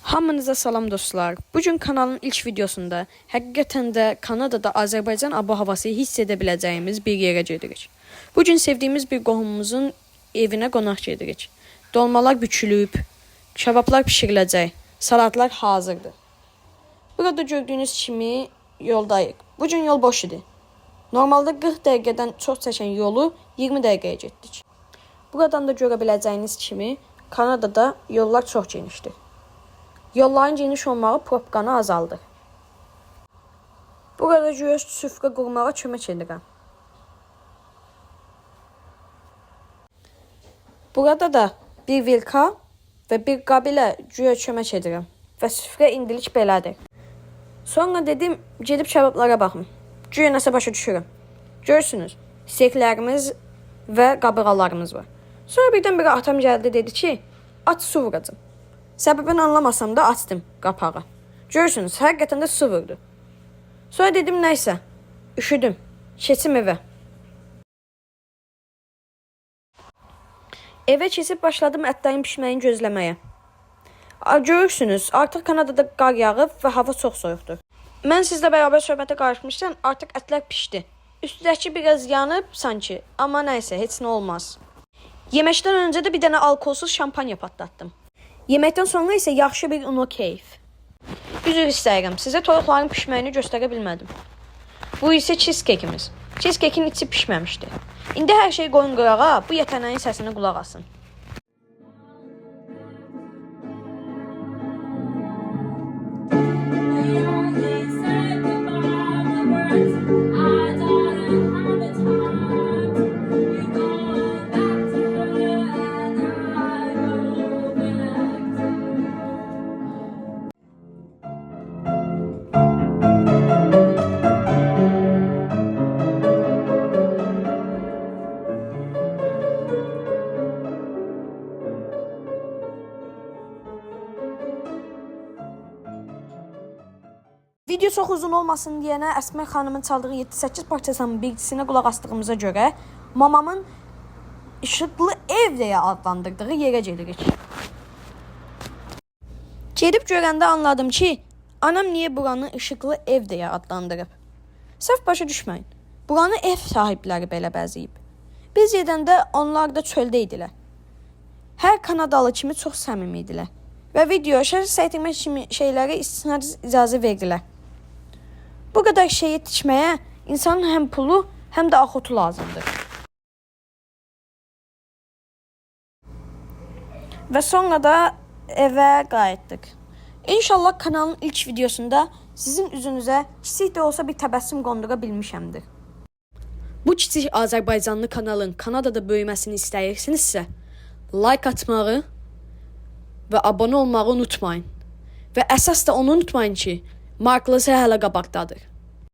Hamınıza salam dostlar. Bugün kanalın ilk videosunda həqiqətən də Kanadada Azərbaycan abo-havası hiss edə biləcəyimiz bir yerə gedirik. Bugün sevdiyimiz bir qohumumuzun evinə qonaq gedirik. Dolmalar bükülüb, kebablar pişiriləcək, salatlar hazırdır. Burada gördüyünüz kimi yoldayıq. Bugün yol boş idi. Normalda 40 dəqiqədən çox çəkən yolu 20 dəqiqəyə getdik. Buradan da görə biləcəyiniz kimi Kanadada yollar çox genişdir. Yolların geniş olmağı propkanı azaldır. Burada güya süfrə qurmağa kömək edirəm. Burada da bir vilka və bir qab ilə güya kömək edirəm. Və süfrə indilik belədir. Sonra dedim, gedib kebablara baxım. Güya nəsə başa düşürəm. Görürsünüz, steyklərimiz və qabırğalarımız var. Sonra birdən-birə atam gəldi, dedi ki, aç su vuracam. Səbəbini anlamasam da açdım qapağı. Görürsünüz, həqiqətən də su vurdu. Sonra dedim, nəysə, üşüdüm, keçim evə. Evə keçib başladım ətlərin pişməyini gözləməyə. Görürsünüz, artıq Kanadada qar yağıb və hava çox soyuqdur. Mən sizlə bərabər söhbətə qarışmışdan artıq ətlər pişdi. Üstüdəki biraz yanıb sanki, amma nəysə, heç nə olmaz. Yeməkdən öncə də bir dənə alkolsuz şampanya patlatdım. Yeməkdən sonra isə yaxşı bir uno keyif. Üzr istəyirəm, sizə toyuqların pişməyini göstərə bilmədim. Bu isə cheesecake-imiz. Cheesecake-in içi pişməmişdi. İndi hər şey qoyun qırağa, bu yetənəyin səsini qulaq asın. Video çox uzun olmasın deyənə Əsmər xanımın çaldığı 7-8 parçasının bilgisinə qulaq asdığımıza görə mamamın işıqlı ev deyə adlandırdığı yerə gedirik. Gedib görəndə anladım ki, anam niyə buranı işıqlı ev deyə adlandırıb. Səhv başa düşməyin. Buranı ev sahibləri belə bəzəyib. Biz gedəndə onlar da çöldə idilər. Hər Kanadalı kimi çox səmimi idilər. Və video, şəxs səytirmək kimi şeyləri istisnasız icazə verdilər. Bu qədər şeyi tikməyə insanın həm pulu, həm də axotu lazımdır. Və sonra da evə qayıtdıq. İnşallah kanalın ilk videosunda sizin üzünüzə kiçik də olsa bir təbəssüm qondura bilmişəmdir. Bu kiçik Azərbaycanlı kanalın Kanadada böyüməsini istəyirsinizsə, like atmağı və abunə olmağı unutmayın. Və əsas da onu unutmayın ki, marklısı hələ qabaqdadır.